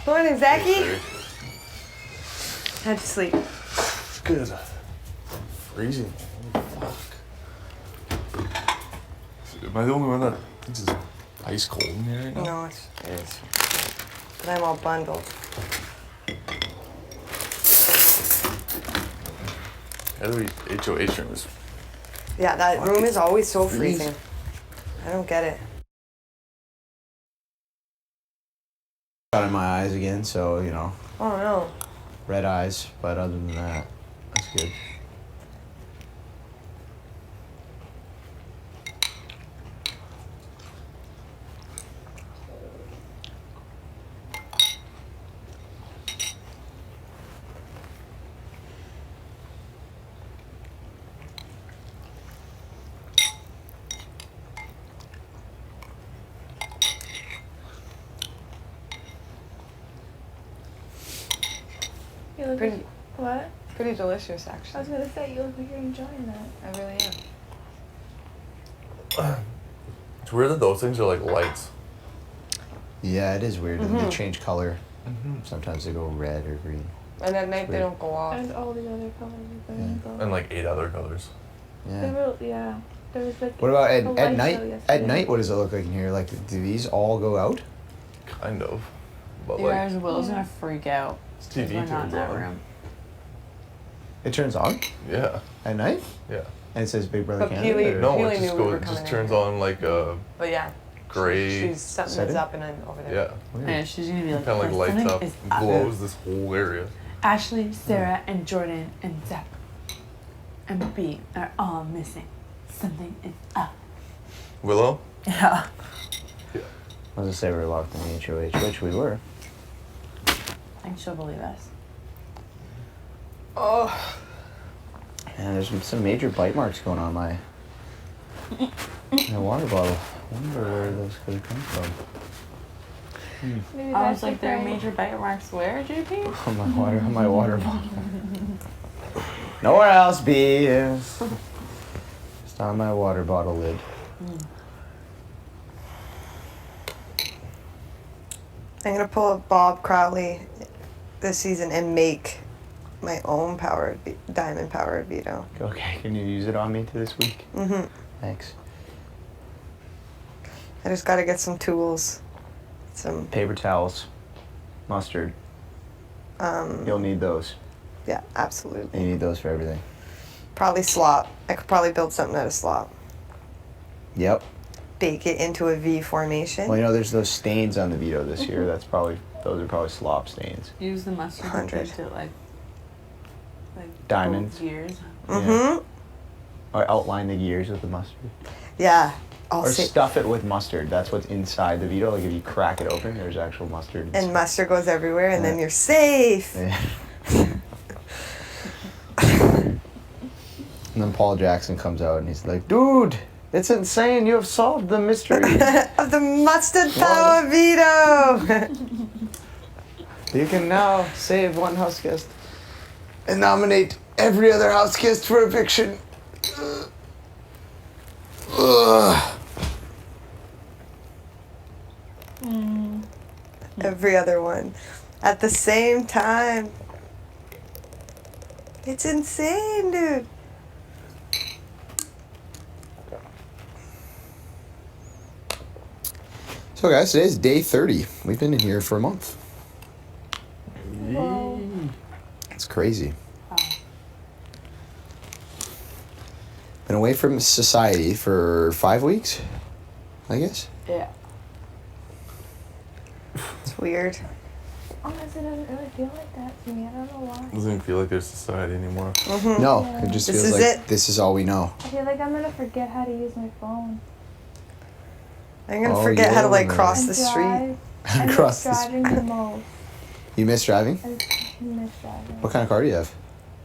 Morning, Zachy. How'd you sleep? Good. Freezing. Holy fuck. Am I the only one that thinks it's ice cold in here right now? No, it is. But I'm all bundled. Every HOH room is... Yeah, that room is always so freezing. I don't get it. Got in my eyes again, so, you know. Oh, no. Red eyes, but other than that, that's good. You look Pretty- like, what? Pretty delicious, I actually. was gonna say, you look like you're enjoying that. I really am. It's weird that those things are like lights. Yeah, it is weird. Mm-hmm. They change color. Sometimes they go red or green. And at night, they Weird. don't go off. And all the other colors are the Yeah. rainbow. And like 8 other colors. They Yeah. were, yeah. There was like What about a at light night? show At yesterday. night, what does it look like in here? Like, do these all go out? Kind of. But You like... guys, Will's gonna freak out. TV 'cause we're not in turns that on. room. It turns on Yeah. at night, Yeah. and it says Big Brother But Canada. Keely- or- No, Keely it knew just we were goes. It coming just in turns here. on like a But yeah. gray... She's something setting? is up and I'm over there. Yeah. Weird. And she's gonna be like, Kind of like lights something up, is up. glows this whole area. Ashley, Sarah, and Jordan, and Zach, and B are all missing. Something is up. Willow? Yeah. Yeah. I was gonna say we were locked in the HOH, which we were. I think she'll believe us. Oh. And there's some major bite marks going on my water bottle. I wonder where those could have come from. Maybe I that's was like, there are the major bite marks where, JP? On my water bottle. Nowhere else, B. Just on my water bottle lid. I'm gonna pull a Bob Crowley this season and make my own diamond powered veto. Okay, can you use it on me this week? Mm-hmm. Thanks. I just gotta get some tools. Some, Paper towels, mustard. You'll need those. yeah, absolutely. You need those for everything. Probably slop. I could probably build something out of slop. Yep. Bake it into a V formation. Well, you know, there's those stains on the Vito this year. Those are probably slop stains. Use the mustard 100. to like Diamonds. gears. Mm-hmm. Or outline the gears with the mustard. Yeah. I'll Or say. stuff it with mustard. That's what's inside the Vito. Like if you crack it open, there's actual mustard. And mustard goes everywhere, and then Yeah. you're safe. Yeah. And then Paul Jackson comes out and he's like, "Dude, it's insane. You have solved the mystery. Of the mustard power veto. You can now save one house guest and nominate every other house guest for eviction." Ugh. Every other one, at the same time. It's insane, dude. So guys, today's day 30. We've been in here for a month. Whoa. It's crazy. Wow. Been away from society for 5 weeks, I guess. Yeah. It's weird. Honestly, it doesn't really feel like that to me. I don't know why. Doesn't even feel like there's society anymore. No, Yeah. it just This feels is like it. this is all we know. I feel like I'm gonna forget how to use my phone. I'm gonna Oh, forget how to like yeah. cross And the street. drive. I miss Across the driving the most. You miss driving? I miss driving. What kind of car do you have?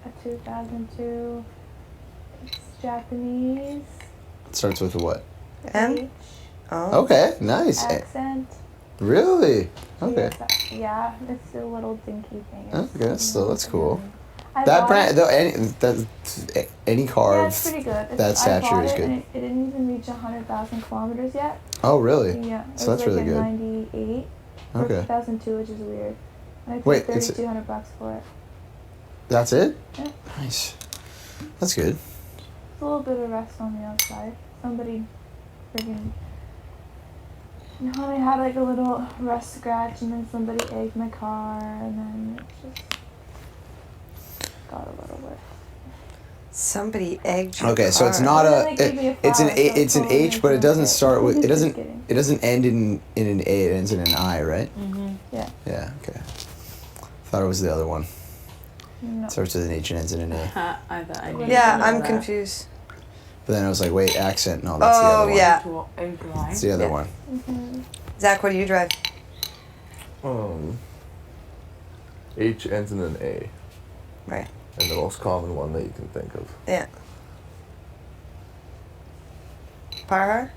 A 2002. It's Japanese. It starts with a what? M? H, Oh. Okay, nice. accent. Really? Okay. Yeah, it's a little dinky thing. Okay, that's cool. I That bought brand, it- though, any car Yeah, of it's pretty good. that I stature bought is it good. and it didn't even reach 100,000 kilometers yet. Oh, really? Yeah, it So was that's really like in good. 98 or Okay. 2002, which is weird. And I paid Wait, it's- $3,200 for it. That's it? Yeah. Nice. That's good. It's a little bit of rust on the outside. Somebody friggin'. You know how they had like a little rust scratch and then somebody egged my car and then it just got a little worse. Somebody egged your Okay, so it's car. not And a. then they gave me a It's an flower, A, so it's an totally H, but it makes doesn't sense. start with. It Just doesn't. kidding. It doesn't end in an A. It ends in an I, right? Mm-hmm. Yeah. Yeah. Okay. Thought it was the other one. No. Starts with an H and ends in an A. I thought I knew. Yeah, you I'm that. confused. But then I was like, wait, accent. No, that's the Oh, other one. yeah. It's the other Yeah. one. Mm-hmm. Zach, what do you drive? H ends in an A. Right. And the most common one that you can think of. Yeah. Parhar?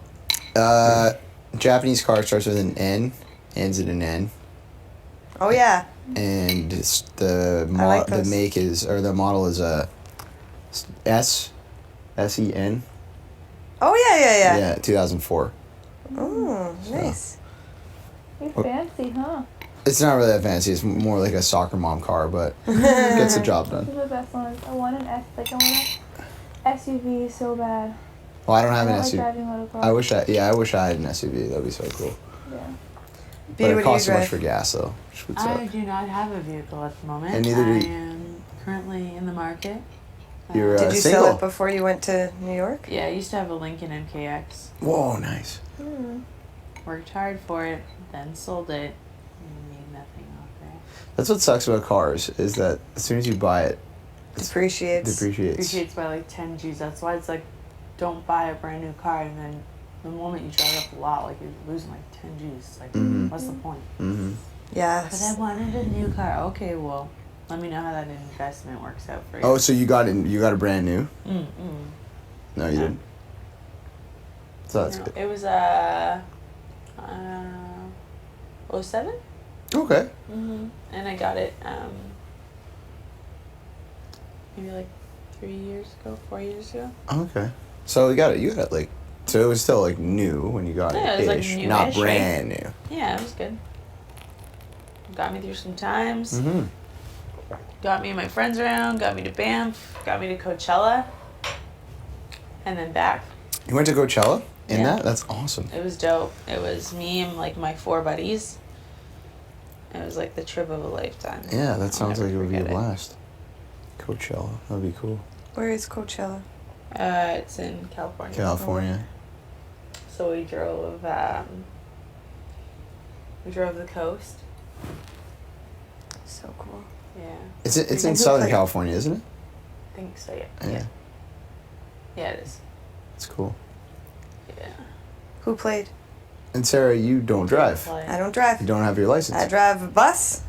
Japanese car starts with an N, ends in an N, Oh, yeah. and the I like the those. make is or the model is a SEN. Oh, yeah. Yeah, 2004. Oh, nice. You're fancy, huh? It's not really that fancy. It's more like a soccer mom car, but gets the job Those done. are the best ones. I want an SUV so bad. Well, I don't have I an don't like SUV. driving little cars. I wish I had an SUV. That'd be so cool. Yeah. But B, it what do you costs so much drive? for gas, though. Which would I suck. do not have a vehicle at the moment. And neither do I you. am currently in the market. You're, Did you single? sell it before you went to New York? Yeah, I used to have a Lincoln MKX. Whoa, nice. Mm. Worked hard for it, then sold it, and made nothing off it. That's what sucks about cars is that as soon as you buy it, it Depreciates. depreciates. Appreciates by like 10 G's. That's why it's like, don't buy a brand new car and then the moment you drive it up the lot, like you're losing like 10 G's. It's like, Mhm. what's the point? Mm-hmm. But Yes. I wanted a new car. Okay, well, let me know how that investment works out for you. Oh, so you got a brand new? Mm-mm. No, you No. didn't. So that's No, good. it was 07? Okay. Mm-hmm. And I got it maybe like 4 years ago. Okay. So you got it like. So it was still like new when you got Yeah, it. it was, like, ish, newish, not right? brand new. Yeah, it was good. Got me through some times. Mm-hmm. Got me and my friends around. Got me to Banff. Got me to Coachella. And then back. You went to Coachella in Yeah. that? That's awesome. It was dope. It was me and like my 4 buddies. It was like the trip of a lifetime. Yeah, that I'll sounds never like it would be a forget blast. Coachella, that'd be cool. Where is Coachella? It's in California. California. So we drove the coast. So cool. Yeah. It's in And who Southern played? California, isn't it? I think so, yeah. Yeah. Yeah, it is. It's cool. Yeah. Who played? And Sarah, you don't drive. I don't drive. You don't have your license. I drive a bus.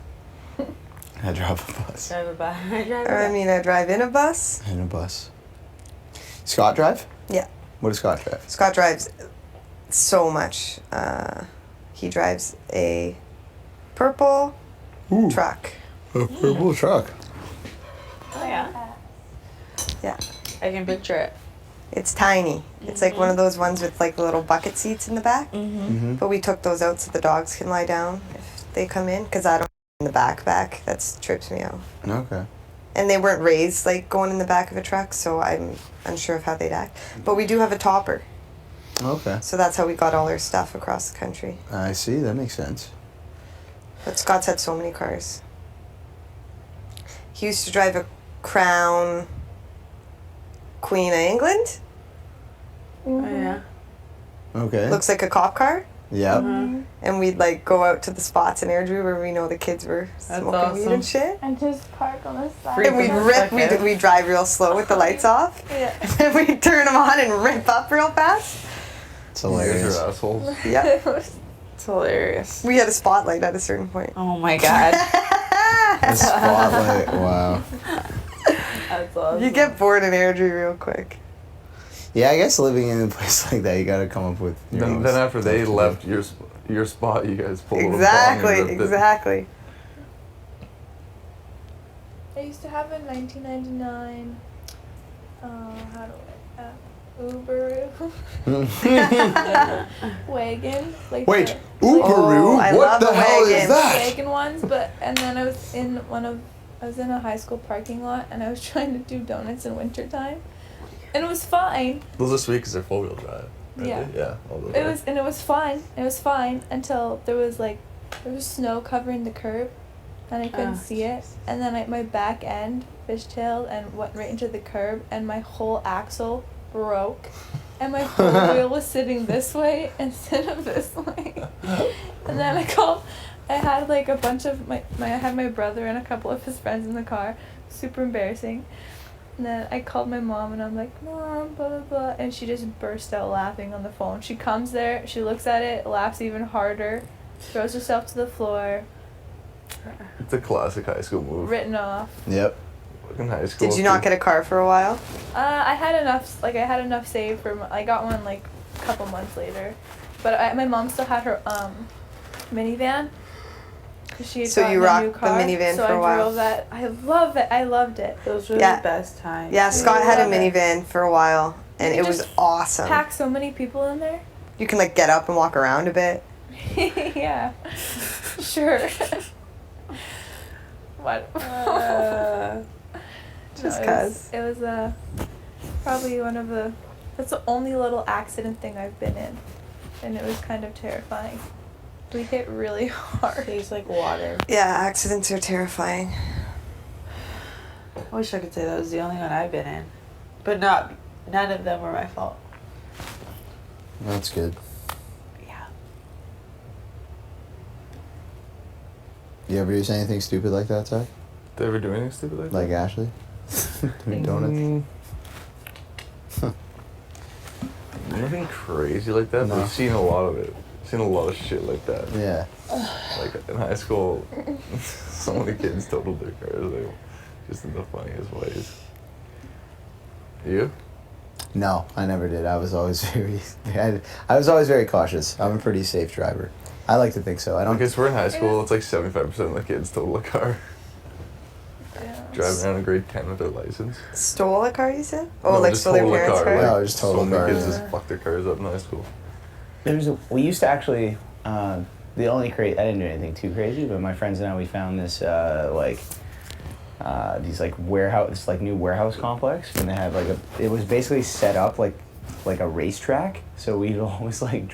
I drive a bus. Drive a bus. I drive Or, I mean, I drive in a bus. And a bus. Scott drive? Yeah. What does Scott drive? Scott drives so much. He drives a purple Ooh. truck. A purple truck. Oh, yeah. Yeah. I can picture it. It's tiny. It's like one of those ones with like little bucket seats in the back. Mm-hmm. Mm-hmm. But we took those out so the dogs can lie down if they come in. Because I don't in the back. That trips me out. Okay. And they weren't raised like going in the back of a truck, so I'm unsure of how they'd act. But we do have a topper. Okay. So that's how we got all our stuff across the country. I see. That makes sense. But Scott's had so many cars. He used to drive a Crown Queen of England. Oh, yeah. Okay. Looks like a cop car. Yep. Mhm. And we'd like go out to the spots in Airdrie where we know the kids were That's smoking weed awesome. and shit. And just park on the side. Freak And we'd them rip, the fuck out. we'd drive real slow with the lights off. Yeah. And then we'd turn them on and rip up real fast. It's You guys hilarious. are assholes. Yeah. It's hilarious. We had a spotlight at a certain point. Oh my god. The spotlight. Wow. That's awesome. You get bored in Airdrie real quick. Yeah, I guess living in a place like that, you gotta come up with your own Then after they stuff to do. left your spot, you guys pulled a bong and Exactly, ripped it. exactly. I used to have a 1999, how do I, Uber wagon. Like Wait, the Ooperoo? Oh, I What love the the hell is wagon. that? wagon ones, and then I was in a high school parking lot, and I was trying to do donuts in wintertime, and it was fine. Those are sweet because they're 4-wheel drive. Right? Yeah. Yeah. All those It are. was fine. It was fine until there was snow covering the curb, and I couldn't see it. And then my back end fishtailed and went right into the curb, and my whole axle broke, and my whole wheel was sitting this way instead of this way. And then I had like a bunch of I had my brother and a couple of his friends in the car. Super embarrassing. And then I called my mom, and I'm like, Mom, blah, blah, blah. And she just burst out laughing on the phone. She comes there, she looks at it, laughs even harder, throws herself to the floor, It's a classic high school move. written off. Yep. Fucking high school. Did you not get a car for a while? I had enough saved for, I got one like a couple months later. But my mom still had her minivan. 'Cause she had So you gotten a new rocked the car, minivan so for a while. I drove that. I love it. I loved it. Those were Yeah. the best times. Yeah, Scott had a love it. minivan for a while, and You it was just awesome. Pack so many people in there. You can like get up and walk around a bit. Yeah. Sure. What? Just No, 'cause. It was probably that's the only little accident thing I've been in. And it was kind of terrifying. We hit really hard. Tastes like water. Yeah, accidents are terrifying. I wish I could say that was the only one I've been in, but none of them were my fault. That's good. Yeah. You ever use anything stupid like that, Zach? Did they ever do anything stupid like that? Like Ashley? Doing donuts? Nothing crazy like that, but No. I've seen a lot of it. Seen a lot of shit like that. Yeah. Like in high school, so many kids totaled their cars, like, just in the funniest ways. You? No, I never did. I was always I was always very cautious. I'm a pretty safe driver. I like to think so. I don't. Because we're in high school, it's like 75% of the kids total a car. Yeah. Driving around in grade 10 with their license. Stole a car, you said? Oh, No, like just stole their total a parents' car? No, just total so many car, kids yeah. just fucked their cars up in high school. We used to actually, the only I didn't do anything too crazy, but my friends and I, we found this, these new warehouse complex, and they had it was basically set up like a racetrack, so we'd always we'd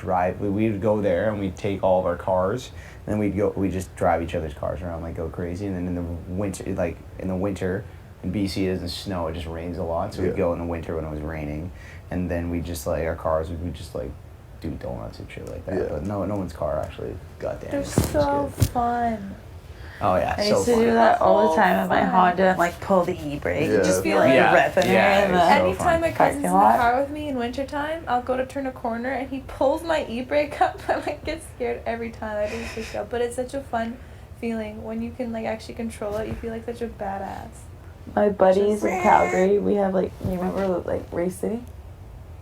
go there and we'd take all of our cars, and then we'd just drive each other's cars around, like go crazy, and then in the winter, in BC it doesn't snow, it just rains a lot, so we'd Yeah. go in the winter when it was raining, and then we'd just our cars, we'd just do donuts and shit like that. Yeah. But no one's car actually got They're damaged. It was so good. fun. Oh yeah, I so used to fun. do that all the time with my Fun. Honda and like pull the e-brake Yeah. and just be Yeah. like Yeah. ripping Yeah, her in the it's so Anytime fun. my cousin's in the Parking lot. car with me in wintertime, I'll go to turn a corner and he pulls my e-brake up. I get scared every time I do this show. But it's such a fun feeling when you can actually control it. You feel like such a badass. My buddies in Calgary, we have you remember Race City?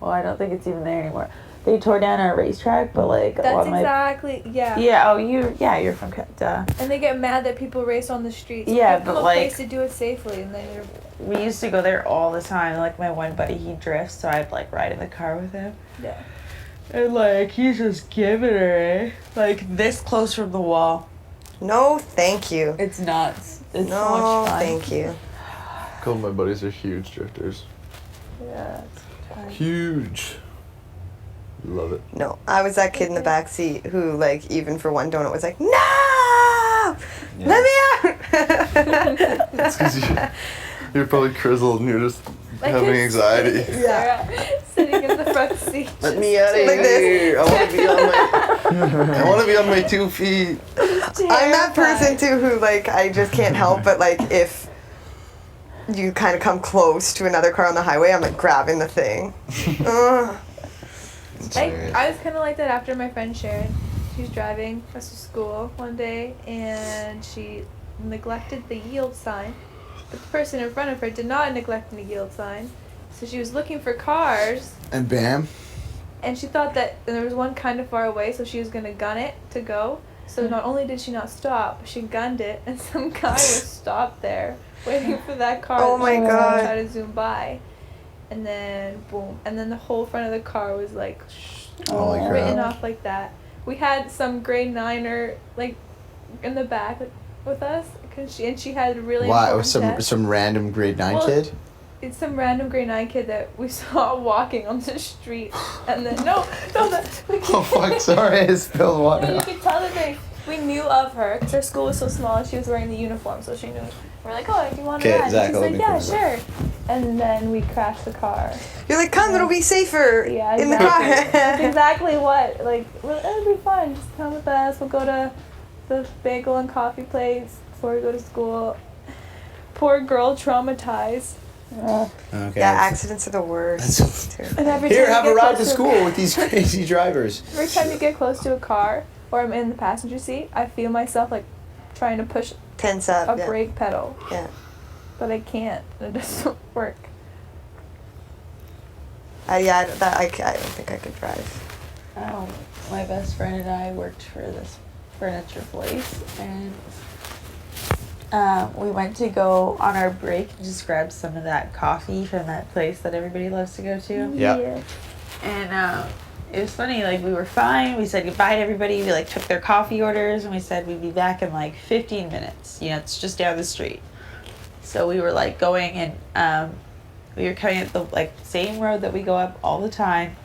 Well, I don't think it's even there anymore. They tore down our racetrack, but a lot That's of my exactly, yeah. yeah. Oh, you're from duh. And they get mad that people race on the streets. Yeah, Give them but, a like- place to do it safely, and then you're. We used to go there all the time. Like my one buddy, he drifts, so I'd ride in the car with him. Yeah. And he's just giving her this close from the wall. No, thank you. It's nuts. It's so No, much fun. thank you. A couple of my buddies are huge drifters. Yeah. It's fun. Huge. Love it. No, I was that kid in the back seat who, even for one donut, was like, "No, let me out!" It's because you're probably crizzled and you're just Like having it's- anxiety. Sarah sitting in the front seat. Let me out of Like this. here. I want to be on my. I want to be on my 2 feet. I'm that person too who, I just can't help but, if you kind of come close to another car on the highway, I'm, grabbing the thing. Ugh. I was kind of like that after my friend Sharon. She was driving us to school one day, and she neglected the yield sign. But the person in front of her did not neglect the yield sign. So she was looking for cars, And bam. and she thought that there was one kind of far away, so she was going to gun it to go. So not only did she not stop, she gunned it, and some guy was stopped there waiting for that car Oh that my she was gonna God. try to zoom by. and then boom, and then the whole front of the car was like Holy crap. written off like that. We had some grade 9er like in the back with us, cause she had a really Why? important test. Some random grade 9 Well, kid? It's some random grade 9 kid that we saw walking on the street, and then no, Oh fuck! Sorry, I spilled no, water. you could tell that we knew of her because her school was so small and she was wearing the uniform, so she knew. We're like, oh, if you want to Okay, ride, Zach, and she's let like, me yeah, put it sure. And then we crashed the car. You're like, come, it'll be safer Yeah, in the exactly. car. That's exactly what. Like, well, it'll be fun. Just come with us. We'll go to the bagel and coffee place before we go to school. Poor girl, traumatized. Okay. Yeah, accidents are the worst. too. And every Here, time have you a get ride close to school with these crazy drivers. Every time you get close to a car, or I'm in the passenger seat, I feel myself like trying to push Tense up. a yeah. brake pedal, Yeah. but I can't. It doesn't work. I don't think I could drive. My best friend and I worked for this furniture place, and we went to go on our break and just grab some of that coffee from that place that everybody loves to go to. Yeah. And it was funny, like we were fine. We said goodbye to everybody. We like took their coffee orders and we said we'd be back in like 15 minutes. You know, it's just down the street. So we were like going and we were coming up the like same road that we go up all the time.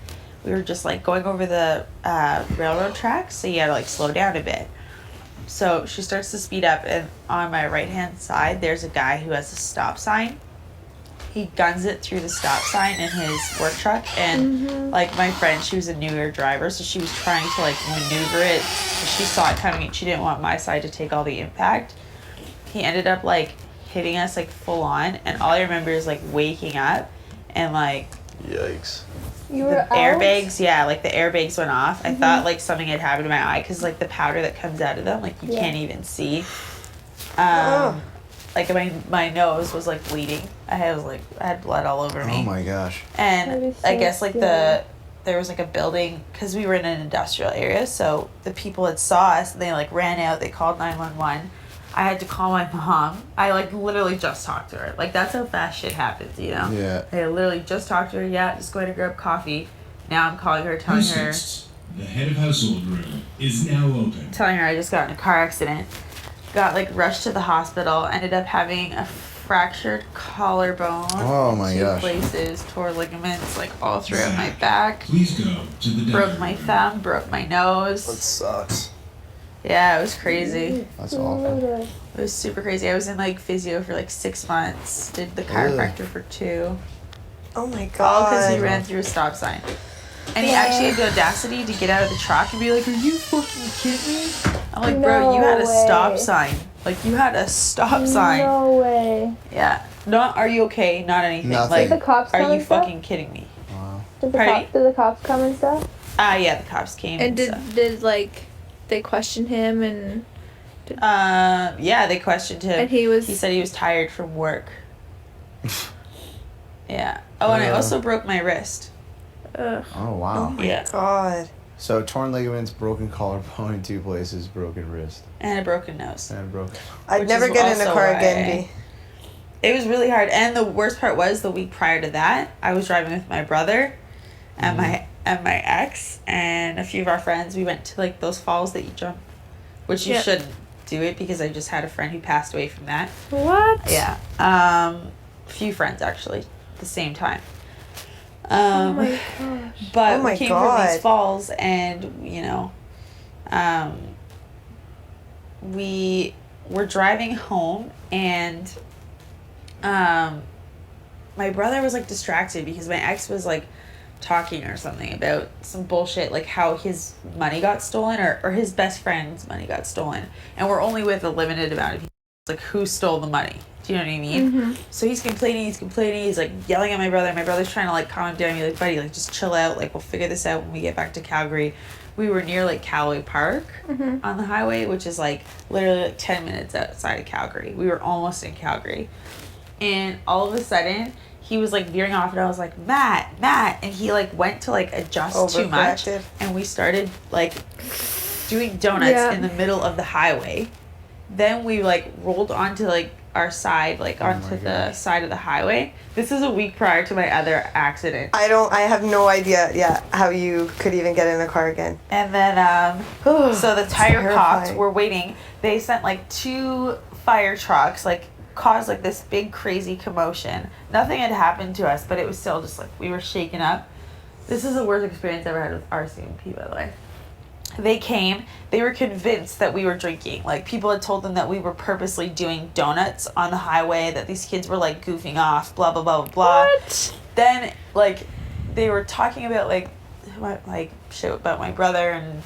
We were just like going over the railroad tracks, so you had to like slow down a bit. So she starts to speed up, and on my right hand side there's a guy who has a stop sign. He guns it through the stop sign in his work truck, and like my friend, she was a newer driver, so she was trying to like maneuver it. She saw it coming and she didn't want my side to take all the impact. He ended up like hitting us like full on, and all I remember is like waking up and like Yikes. You the were out? airbags, yeah, like the airbags went off. I thought like something had happened to my eye because like the powder that comes out of them, like you can't even see. Like my nose was like bleeding. I had blood all over me. Oh my gosh. And That is I so guess like scary. there was like a building because we were in an industrial area, so the people had saw us and they like ran out. They called 911. I had to call my mom. I like literally just talked to her. Like that's how fast shit happens, you know? Yeah. I literally just talked to her. Yeah, just going to grab coffee. Now I'm calling her, telling her The head of household room is now open. I just got in a car accident. Got like rushed to the hospital. Ended up having a fractured collarbone. Oh my in gosh. 2 places. Tore ligaments like all throughout my back. Please go to the Broke dining my room. thumb. Broke my That nose. sucks. Yeah, it was crazy. That's awful. It was super crazy. I was in like physio for like 6 months. Did the chiropractor for 2. Oh my All god. because he ran through a stop sign. And he actually had the audacity to get out of the truck and be like, "Are you fucking kidding me?" I'm like, "Bro, you had a No stop way. sign. Like, you had a stop sign." No way. Yeah. Not, "Are you okay?" Not anything. Nothing. Like, Did the cops "Are come you and stuff? fucking kidding me?" Wow. Did Pardon? the cops come and stuff? Yeah, the cops came. And stuff. did like they question him and Yeah, they questioned him. and he was He said he was tired from work. Yeah. Oh, and I also broke my wrist. ugh. Oh wow. Yeah. God. So torn ligaments, broken collarbone in 2 places, broken wrist, And a broken nose. and broken. I'd Which never is get in a also car why- again, B. It was really hard, and the worst part was the week prior to that, I was driving with my brother, and my ex, and a few of our friends. We went to like those falls that you jump, which you Yeah. shouldn't do it because I just had a friend who passed away from that. What? Yeah, a few friends actually, at the same time. Oh my gosh. But Oh my we came from God. these falls, and you know, we were driving home, and my brother was like distracted because my ex was like talking or something about some bullshit, like how his money got stolen or his best friend's money got stolen, and we're only with a limited amount of people. Like, who stole the money? Do you know what I mean? So he's complaining, he's like yelling at my brother. My brother's trying to like calm him down, be like, buddy, like just chill out, like we'll figure this out when we get back to Calgary. We were near like Callaway Park on the highway, which is like literally like 10 minutes outside of Calgary. We were almost in Calgary, and all of a sudden he was like veering off, and I was like, Matt, and he like went to like adjust too much, Overcorrected. and we started like doing donuts Yeah. in the middle of the highway. Then we like rolled onto like our side, like onto the side of the highway. This is a week prior to my other accident. I have no idea yet how you could even get in a car again. And then, so the tire popped. terrifying. We're waiting. They sent like 2 fire trucks, like caused like this big crazy commotion. Nothing had happened to us, but it was still just like we were shaken up. This is the worst experience I ever had with RCMP, by the way. They came, they were convinced that we were drinking. Like, people had told them that we were purposely doing donuts on the highway, that these kids were, like, goofing off, blah, blah, blah, blah. What? Then, like, they were talking about, shit about my brother, and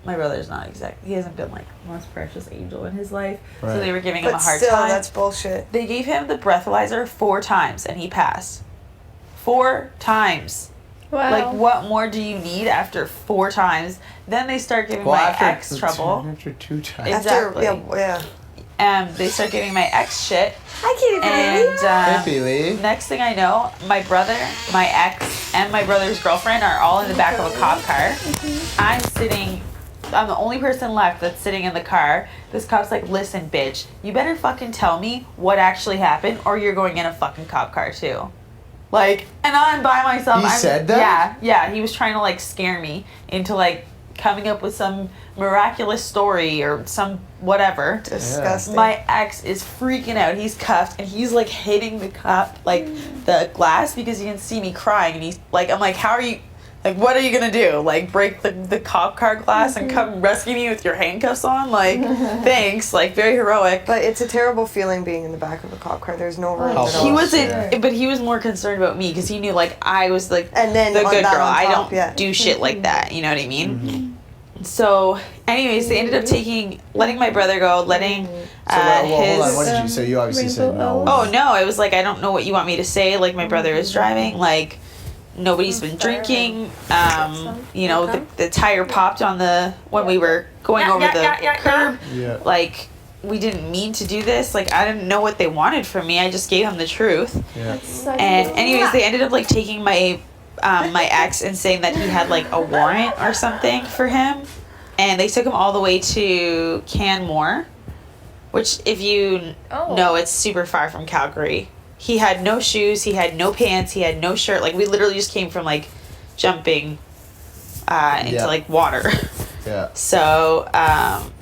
my brother's not exactly, he hasn't been, like, the most precious angel in his life. Right. So they were giving him But a hard still, time. that's bullshit. They gave him the breathalyzer 4 times, and he passed. 4 times. Wow. Like, what more do you need after 4 times? Then they start giving my ex trouble. After 2 times. Exactly. After, yeah. They start giving my ex shit. Hi, Kitty And Hippie Lee. next thing I know, my brother, my ex, and my brother's girlfriend are all in the back of a cop car. I'm the only person left that's sitting in the car. This cop's like, listen, bitch, you better fucking tell me what actually happened, or you're going in a fucking cop car too. Like, and I'm by myself. He said that? Yeah. He was trying to like scare me into like coming up with some miraculous story or some whatever. Disgusting. My ex is freaking out. He's cuffed and he's like hitting the cup, like the glass, because he can see me crying. And he's like, I'm like, how are you? Like, what are you gonna do? Like, break the cop car glass and come rescue me with your handcuffs on? Like, thanks. Like, very heroic. But it's a terrible feeling being in the back of a cop car. There's no room at He all. He wasn't, Yeah. but he was more concerned about me because he knew like I was like And then the on good that girl. on I top, don't yeah. do shit like that. You know what I mean? So, anyways, they ended up letting my brother go, letting So hold on. What his. did you say? You obviously said no. Oh no! It was like, I don't know what you want me to say. Like, my brother is driving. Like, nobody's been drinking. You know, the tire popped on when we were going over the curb. Yeah. Like, we didn't mean to do this. Like, I didn't know what they wanted from me. I just gave them the truth. Yeah. And anyways, they ended up like taking my ex and saying that he had like a warrant or something for him, and they took him all the way to Canmore, which, if you know, it's super far from Calgary. He had no shoes, he had no pants, he had no shirt. Like, we literally just came from like jumping into like water. Yeah. So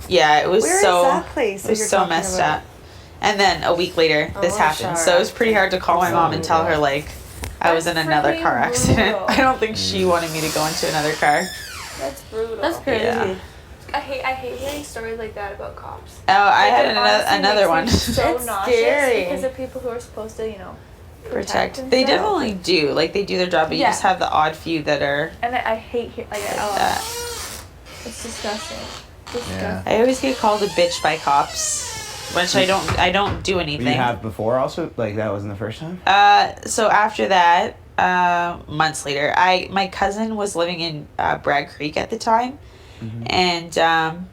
yeah, it was Where is so that place it that was you're so talking messed about? up. And then a week later, this happened. So it was pretty hard to call my mom and tell her like I was in another car accident. I don't think she wanted me to go into another car. That's brutal. That's crazy. Yeah. I hate hearing stories like that about cops. Oh, I Like, had it honestly another one. makes me so It's nauseous scary. because of people who are supposed to, Protect. and They stuff. definitely do. Like, they do their job, but you Yeah. just have the odd few that are And I hate that. it's disgusting. Yeah. I always get called a bitch by cops, which I don't do anything. You have before also? Like, that wasn't the first time? So after that, months later, my cousin was living in Bragg Creek at the time, and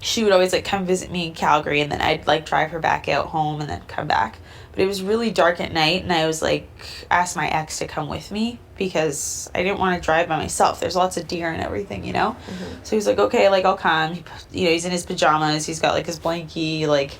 she would always like come visit me in Calgary, and then I'd like drive her back out home and then come back. But it was really dark at night, and I was like, asked my ex to come with me because I didn't want to drive by myself. There's lots of deer and everything, you know? So he was like, okay, like, I'll come. He's in his pajamas. He's got like his blankie, like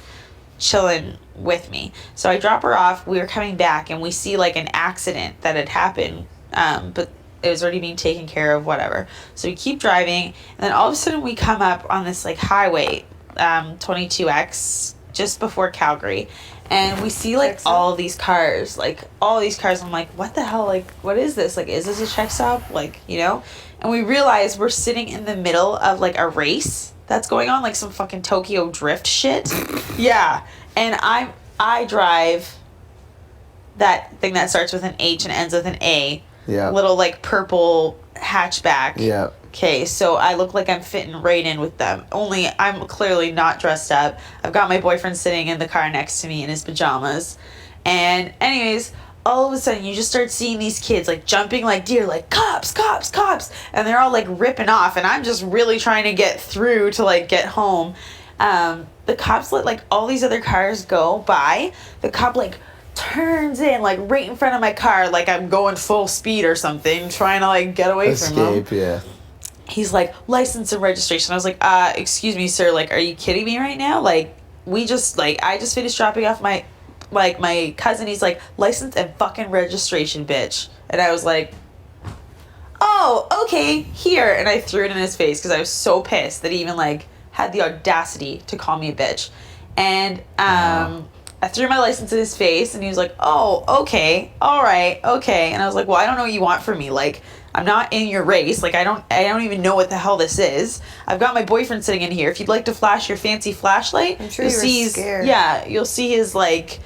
chilling with me. So I drop her off. We were coming back, and we see like an accident that had happened, but it was already being taken care of, whatever. So we keep driving, and then all of a sudden we come up on this like highway, 22X, just before Calgary, and we see like all these cars. I'm like, what the hell? Like, what is this? Like, is this a check stop? Like, you know? And we realize we're sitting in the middle of like a race that's going on, like some fucking Tokyo Drift shit. Yeah. And I drive that thing that starts with an H and ends with an A. Yeah. Little like purple hatchback. Yeah. Okay, so I look like I'm fitting right in with them. Only I'm clearly not dressed up. I've got my boyfriend sitting in the car next to me in his pajamas. And anyways, all of a sudden you just start seeing these kids like jumping like deer, like cops, cops, cops. And they're all like ripping off, and I'm just really trying to get through to like get home. The cops let like all these other cars go by. The cop like turns in like right in front of my car, like I'm going full speed or something, trying to like get away from him. Escape, yeah. He's like, license and registration. I was like, excuse me, sir, like, are you kidding me right now? Like, we just like I just finished dropping off my cousin. He's like, license and fucking registration, bitch. And I was like, oh, okay, here. And I threw it in his face because I was so pissed that he even like had the audacity to call me a bitch. And I threw my license in his face, and he was like, oh, okay, all right, okay. And I was like, well, I don't know what you want from me. Like, I'm not in your race. Like, I don't even know what the hell this is. I've got my boyfriend sitting in here. If you'd like to flash your fancy flashlight, I'm sure you'll you were see scared. yeah, you'll see his like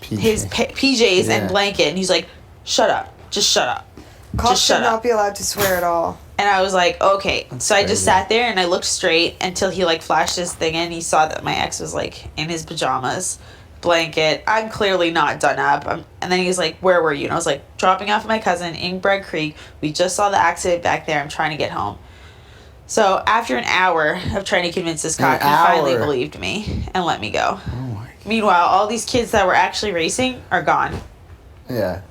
his PJs Yeah. and blanket, and he's like, shut up, just shut up. Cops Just shut should up. not be allowed to swear at all. And I was like, okay. So I just crazy. sat there and I looked straight until he like flashed his thing in. He saw that my ex was like in his pajamas, blanket. I'm clearly not done up. And then he was like, where were you? And I was like, dropping off my cousin in Bread Creek. We just saw the accident back there. I'm trying to get home. So after an hour of trying to convince this cop, he finally believed me and let me go. Oh my. Meanwhile, all these kids that were actually racing are gone. Yeah.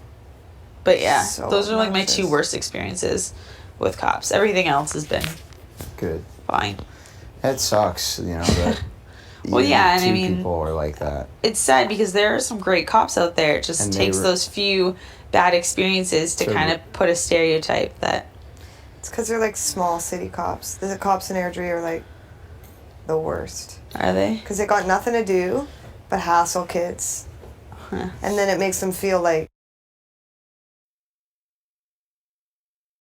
But yeah, So those are like my two obnoxious. worst experiences with cops. Everything else has been Good. fine. That sucks, you know, that Well, even yeah, and I two mean- people are like that. It's sad because there are some great cops out there. It just And they takes those few bad experiences to To- kind of put a stereotype that It's because they're like small city cops. The cops in Airdrie are like the worst. are they? Because they got nothing to do but hassle kids. Huh. And then it makes them feel like